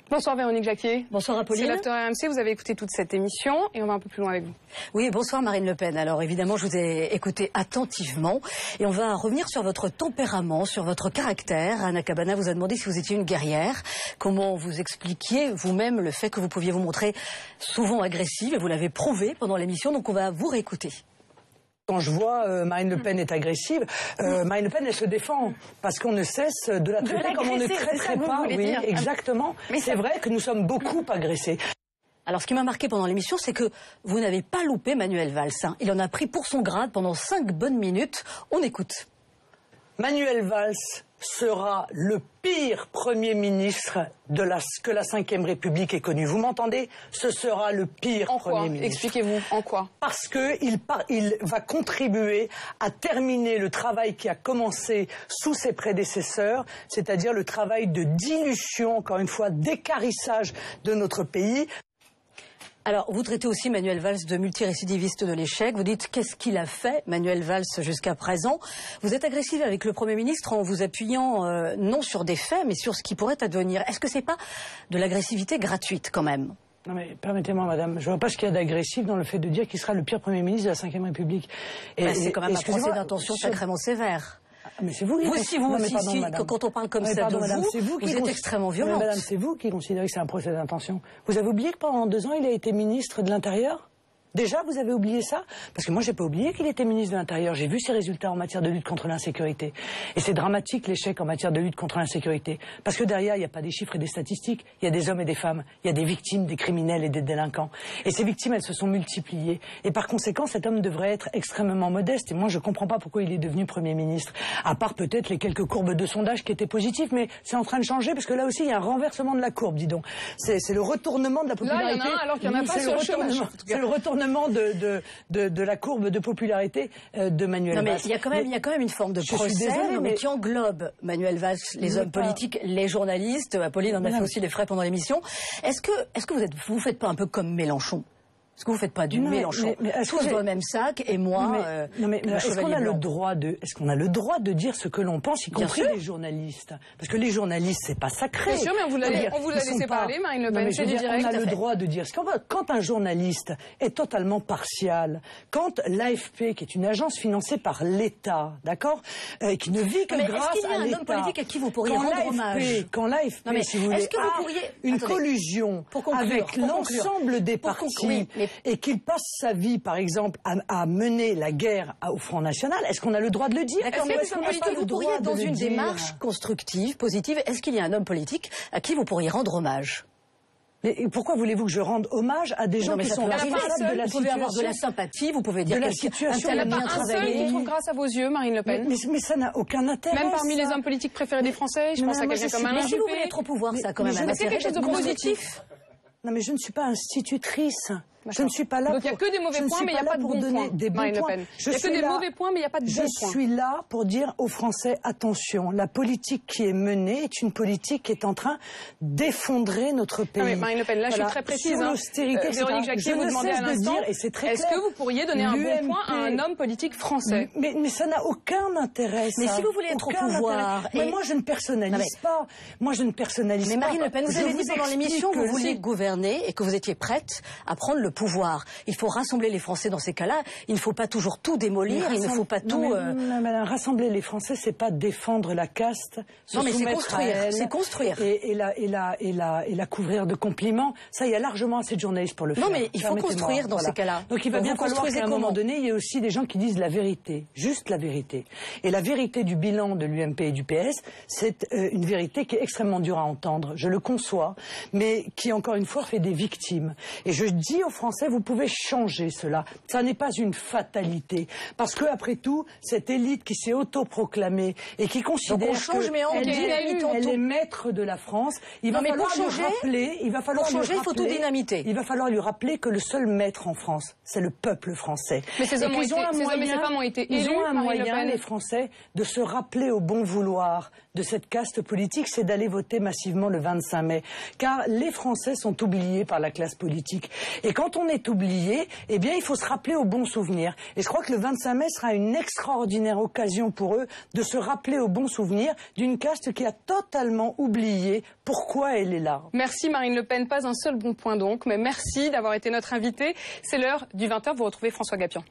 Bonsoir Véronique Jacquier. Bonsoir Apolline. C'est l'After RMC, vous avez écouté toute cette émission et on va un peu plus loin avec vous. Oui, bonsoir Marine Le Pen. Alors évidemment, je vous ai écouté attentivement et on va revenir sur votre tempérament, sur votre caractère. Anna Cabana vous a demandé si vous étiez une guerrière, comment vous expliquiez vous-même le fait que vous pouviez vous montrer souvent agressive et vous l'avez prouvé pendant l'émission, donc on va vous réécouter. Quand je vois Marine Le Pen est agressive, Marine Le Pen, elle se défend parce qu'on ne cesse de la traiter comme on ne traiterait pas. Oui, exactement. Mais c'est vrai que nous sommes beaucoup agressés. Alors, ce qui m'a marqué pendant l'émission, c'est que vous n'avez pas loupé Manuel Valls. Il en a pris pour son grade pendant 5 bonnes minutes. On écoute. Manuel Valls sera le pire Premier ministre que la Ve République ait connu. Vous m'entendez? Ce sera le pire Premier ministre. Expliquez-vous, en quoi? Parce qu'il va contribuer à terminer le travail qui a commencé sous ses prédécesseurs, c'est-à-dire le travail de dilution, encore une fois, d'équarrissage de notre pays. Alors, vous traitez aussi Manuel Valls de multirécidiviste de l'échec. Vous dites qu'est-ce qu'il a fait, Manuel Valls, jusqu'à présent. Vous êtes agressive avec le Premier ministre en vous appuyant non sur des faits, mais sur ce qui pourrait advenir. Est-ce que c'est pas de l'agressivité gratuite, quand même? Non mais permettez-moi madame, je vois pas ce qu'il y a d'agressif dans le fait de dire qu'il sera le pire Premier ministre de la Ve République. C'est quand même un procès d'intention sacrément sévère. Mais c'est vous qui quand on parle comme ça de vous êtes extrêmement violente. Madame, c'est vous qui considérez que c'est un procès d'intention. Vous avez oublié que pendant 2 ans, il a été ministre de l'Intérieur? Déjà, vous avez oublié ça? Parce que moi, j'ai pas oublié qu'il était ministre de l'Intérieur. J'ai vu ses résultats en matière de lutte contre l'insécurité. Et c'est dramatique, l'échec en matière de lutte contre l'insécurité. Parce que derrière, il n'y a pas des chiffres et des statistiques. Il y a des hommes et des femmes. Il y a des victimes, des criminels et des délinquants. Et ces victimes, elles se sont multipliées. Et par conséquent, cet homme devrait être extrêmement modeste. Et moi, je comprends pas pourquoi il est devenu Premier ministre. À part peut-être les quelques courbes de sondage qui étaient positives. Mais c'est en train de changer parce que là aussi, il y a un renversement de la courbe, dis donc. C'est le retournement de la popularité. Là, il y en a un alors qu'il n'y en a pas sur le chômage. C'est le retournement de la courbe de popularité de Manuel Valls. Non mais il y a quand même une forme de procès mais qui englobe Manuel Valls, les hommes politiques, les journalistes. Apolline en a fait aussi les frais pendant l'émission. Est-ce que vous faites pas un peu comme Mélenchon? Est-ce que vous faites pas du Mélenchon? Tous dans le même sac et moi. Est-ce qu'on a le droit de dire ce que l'on pense, y compris les journalistes? Parce que les journalistes, c'est pas sacré. Bien sûr, mais on vous l'a laissé parler, Marine Le Pen. C'est du direct. On a le droit de dire ce qu'on veut. Quand un journaliste est totalement partial, quand l'AFP, qui est une agence financée par l'État, d'accord, qui ne vit que grâce à l'État. Est-ce qu'il y a un homme politique à qui vous pourriez rendre hommage? Quand l'AFP, si vous voulez, une collusion avec l'ensemble des partis. Et qu'il passe sa vie, par exemple, à mener la guerre au Front National, est-ce qu'on a le droit de le dire? Est-ce que vous pourriez être dans une démarche constructive, positive? Est-ce qu'il y a un homme politique à qui vous pourriez rendre hommage? Mais pourquoi voulez-vous que je rende hommage à des gens qui sont responsables de la situation? Vous pouvez avoir de la sympathie, vous pouvez dire de la situation. Il n'y en a pas un seul qui trouve grâce à vos yeux, Marine Le Pen. Mais ça n'a aucun intérêt. Même parmi les hommes politiques préférés des Français, je pense à quelqu'un comme Alain Juppé. Mais si vous voulez être au pouvoir, ça a quand même un intérêt. C'est quelque chose de positif. Non mais je ne suis pas institutrice. Je ne suis pas là. Donc il n'y a que des mauvais points, mais il n'y a pas de bons points. Marine Le Pen. Il n'y a que des mauvais points, mais il n'y a pas de bons points. Je suis là pour dire aux Français, attention, la politique qui est menée est une politique qui est en train d'effondrer notre pays. Mais Marine Le Pen, là je suis très précise. Sur l'austérité, Véronique Jacquier vous demandait à l'instant, est-ce que vous pourriez donner un bon point à un homme politique français? Mais ça n'a aucun intérêt. Mais si vous voulez être au pouvoir... Mais moi je ne personnalise pas. Moi je ne personnalise pas. Mais Marine Le Pen, vous avez dit pendant l'émission que vous vouliez gouverner et que vous étiez prête à prendre le pouvoir. Il faut rassembler les Français dans ces cas-là. Il ne faut pas toujours tout démolir. Il ne faut pas tout. Rassembler les Français, c'est pas défendre la caste. Non, mais c'est construire. C'est construire. Et la couvrir de compliments. Ça, il y a largement assez de journalistes pour le faire. Non, mais il faut construire dans ces cas-là. Donc il va bien falloir qu'à un moment donné, il y ait aussi des gens qui disent la vérité, juste la vérité. Et la vérité du bilan de l'UMP et du PS, c'est une vérité qui est extrêmement dure à entendre. Je le conçois, mais qui encore une fois fait des victimes. Et je dis aux Français, vous pouvez changer cela. Ça n'est pas une fatalité. Parce que, après tout, cette élite qui s'est autoproclamée et qui considère qu'elle est maître de la France, il va falloir lui rappeler, il faut tout dynamiter. Il va falloir lui rappeler que le seul maître en France, c'est le peuple français. Mais ces hommes et ces femmes ont été élus, ils ont un moyen, les Français, de se rappeler au bon vouloir de cette caste politique, c'est d'aller voter massivement le 25 mai. Car les Français sont oubliés par la classe politique. Et quand on est oublié, eh bien, il faut se rappeler aux bons souvenirs. Et je crois que le 25 mai sera une extraordinaire occasion pour eux de se rappeler aux bons souvenirs d'une caste qui a totalement oublié pourquoi elle est là. Merci Marine Le Pen. Pas un seul bon point donc, mais merci d'avoir été notre invitée. C'est l'heure du 20h. Vous retrouvez François Gapian.